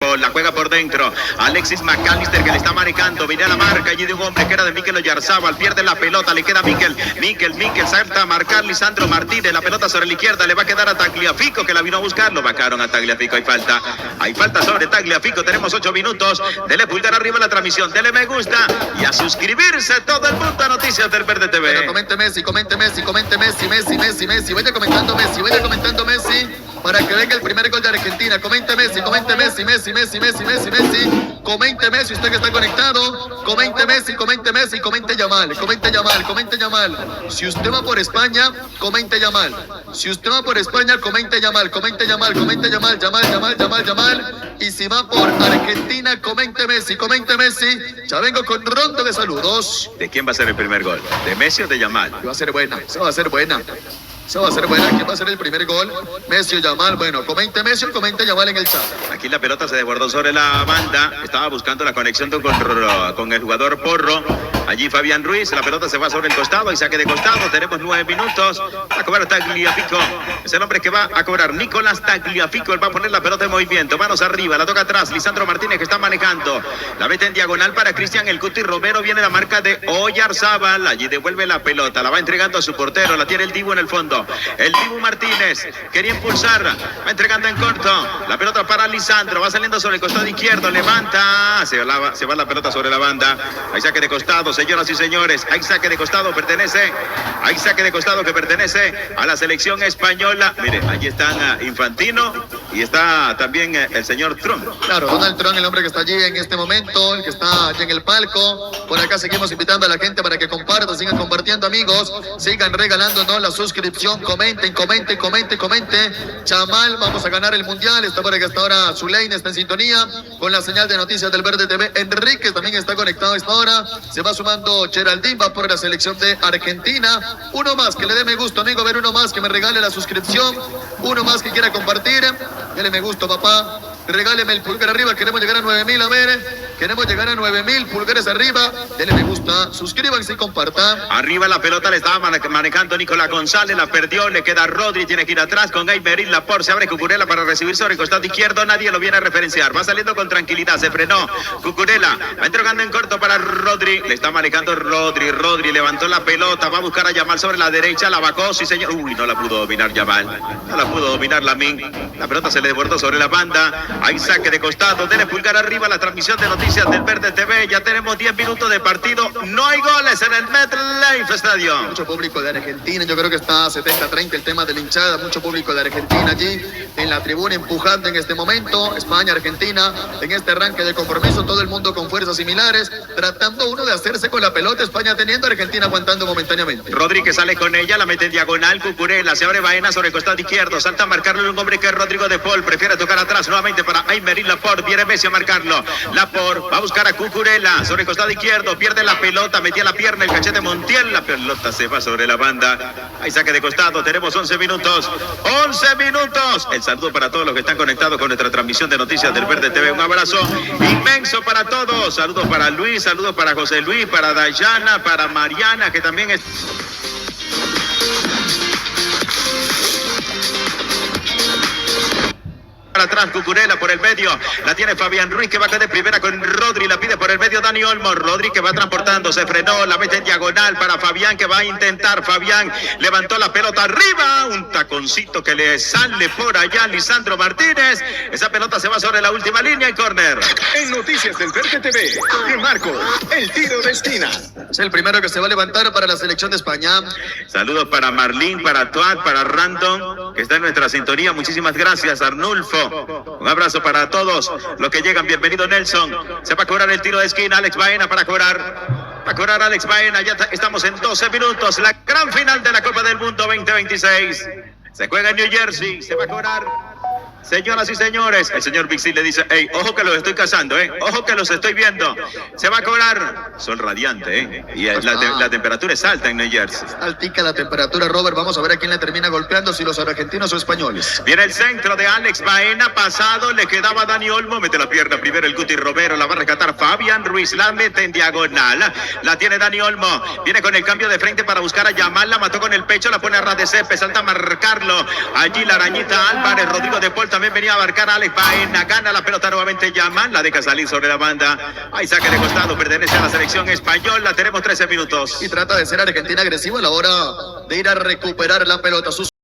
Paul, la juega por dentro. Alexis McAllister que le está manejando, viene a la marca allí de un hombre que era de Mikel Oyarzábal, pierde la pelota, le queda Mikel, salta a marcar Lisandro Martínez, la pelota sobre la izquierda, le va a quedar a Tagliafico que la vino a buscar, lo vacaron a Tagliafico, hay falta sobre Tagliafico, tenemos 8 minutos, dele pulgar arriba a la transmisión, dele me gusta y a suscribirse todo el mundo a Noticias del Verde TV. Pero comente Messi, vaya comentando Messi, para que venga el primer gol de Argentina. Comente Messi, comente Messi, comente Messi, usted que está conectado, comente Messi, comente Yamal. Si usted va por España, comente Yamal. Si usted va por España, comente Yamal. Y si va por Argentina, comente Messi. Ya vengo con ronda de saludos. ¿De quién va a ser el primer gol? ¿De Messi o de Yamal? Va a ser buena, esa va a ser buena. ¿Quién va a ser el primer gol? Messi o Yamal. Bueno, comente Messi o comente Yamal en el chat. Aquí la pelota se desbordó sobre la banda. Estaba buscando la conexión con el jugador Porro. Allí Fabián Ruiz. La pelota se va sobre el costado y saque de costado. Tenemos 9 minutos. Va a cobrar Tagliafico. Es el hombre que va a cobrar. Nicolás Tagliafico. Él va a poner la pelota en movimiento. Manos arriba. La toca atrás. Lisandro Martínez que está manejando. La mete en diagonal para Cristian El Cuti Romero. Viene la marca de Oyarzábal. Allí devuelve la pelota. La va entregando a su portero. La tiene el Dibu en el fondo. El Dibu Martínez quería impulsar, va entregando en corto, la pelota para Lisandro, va saliendo sobre el costado izquierdo, levanta, se va la pelota sobre la banda, hay saque de costado, señoras y señores, hay saque de costado que pertenece a la selección española. Mire, allí están Infantino y está también el señor Trump. Claro, Donald Trump, el hombre que está allí en este momento, el que está allí en el palco. Por acá seguimos invitando a la gente para que compartan, sigan compartiendo, amigos, sigan regalándonos la suscripción, comenten. Yamal, vamos a ganar el mundial. Está por acá hasta ahora Zulein, está en sintonía con la señal de Noticias del Verde TV. Enrique también está conectado a esta hora. Se va sumando Geraldine, va por la selección de Argentina. Uno más que le dé me gusta, amigo. A ver, uno más que me regale la suscripción. Uno más que quiera compartir. Dele me gusta, papá. Regáleme el pulgar arriba. Queremos llegar a 9,000, a ver. Queremos llegar a 9,000 pulgares arriba. Dele me gusta, suscríbanse y compartan. Arriba la pelota le estaba manejando Nicolás González, la perdió, le queda Rodri, tiene que ir atrás con Aymeric Laporte, se abre Cucurella para recibir sobre el costado izquierdo, nadie lo viene a referenciar, va saliendo con tranquilidad, se frenó Cucurella, va entregando en corto para Rodri, le está manejando Rodri levantó la pelota, va a buscar a Yamal sobre la derecha, la bajó, sí señor, no la pudo dominar Yamal, no la pudo dominar Lamine, la pelota se le desbordó sobre la banda, hay saque de costado, dele pulgar arriba la transmisión de Noticias del Verde TV, ya tenemos 10 minutos de partido, no hay goles en el MetLife Stadium. Mucho público de Argentina, yo creo que está 70-30 el tema de la hinchada, mucho público de Argentina allí en la tribuna empujando en este momento, España, Argentina, en este arranque de compromiso, todo el mundo con fuerzas similares, tratando uno de hacerse con la pelota, España teniendo, Argentina aguantando momentáneamente. Rodri que sale con ella, la mete en diagonal, Cucurella, se abre Baena sobre el costado izquierdo, salta a marcarlo un hombre que es Rodrigo de Paul, prefiere tocar atrás nuevamente para Aymeric Laporte, viene Messi a marcarlo, Laporte va a buscar a Cucurella sobre el costado izquierdo, pierde la pelota, metía la pierna, el cachete Montiel, la pelota se va sobre la banda, hay saque de costado, tenemos 11 minutos, el saludo para todos los que están conectados con nuestra transmisión de Noticias del Verde TV, un abrazo inmenso para todos, saludos para Luis, saludos para José Luis, para Dayana, para Mariana, que también es... Atrás Cucurella por el medio, la tiene Fabián Ruiz que va a caer de primera con Rodri, la pide por el medio Dani Olmo, Rodri que va transportando, se frenó, la mete en diagonal para Fabián que va a intentar, Fabián levantó la pelota arriba, un taconcito que le sale por allá Lisandro Martínez, esa pelota se va sobre la última línea y córner. En Noticias del Verde TV, Marco, el tiro de esquina. Es el primero que se va a levantar para la selección de España. Saludos para Marlín, para Tuat, para Random, que está en nuestra sintonía, muchísimas gracias Arnulfo. Un abrazo para todos los que llegan. Bienvenido Nelson. Se va a cobrar el tiro de esquina. Alex Baena para cobrar. Va a cobrar Alex Baena. Ya estamos en 12 minutos. La gran final de la Copa del Mundo 2026. Se juega en New Jersey. Se va a cobrar. Señoras y señores, el señor Bixi le dice, hey, ojo que los estoy cazando, ojo que los estoy viendo. Se va a cobrar. Sol radiante, y la temperatura es alta en New Jersey. Altica la temperatura, Robert. Vamos a ver a quién le termina golpeando, si los argentinos o españoles. Viene el centro de Alex Baena, pasado, le quedaba Dani Olmo, mete la pierna primero el Cuti Romero, la va a rescatar Fabián Ruiz, la mete en diagonal, la tiene Dani Olmo, viene con el cambio de frente para buscar a Yamal, la mató con el pecho, la pone a ras de césped, salta a marcarlo, allí la arañita Álvarez, Rodrigo de Paul español también venía a abarcar a Alex Baena. Gana la pelota nuevamente Yamal. La deja salir sobre la banda. Hay saque de costado. Pertenece a la selección española. Tenemos 13 minutos. Y trata de ser Argentina agresiva a la hora de ir a recuperar la pelota.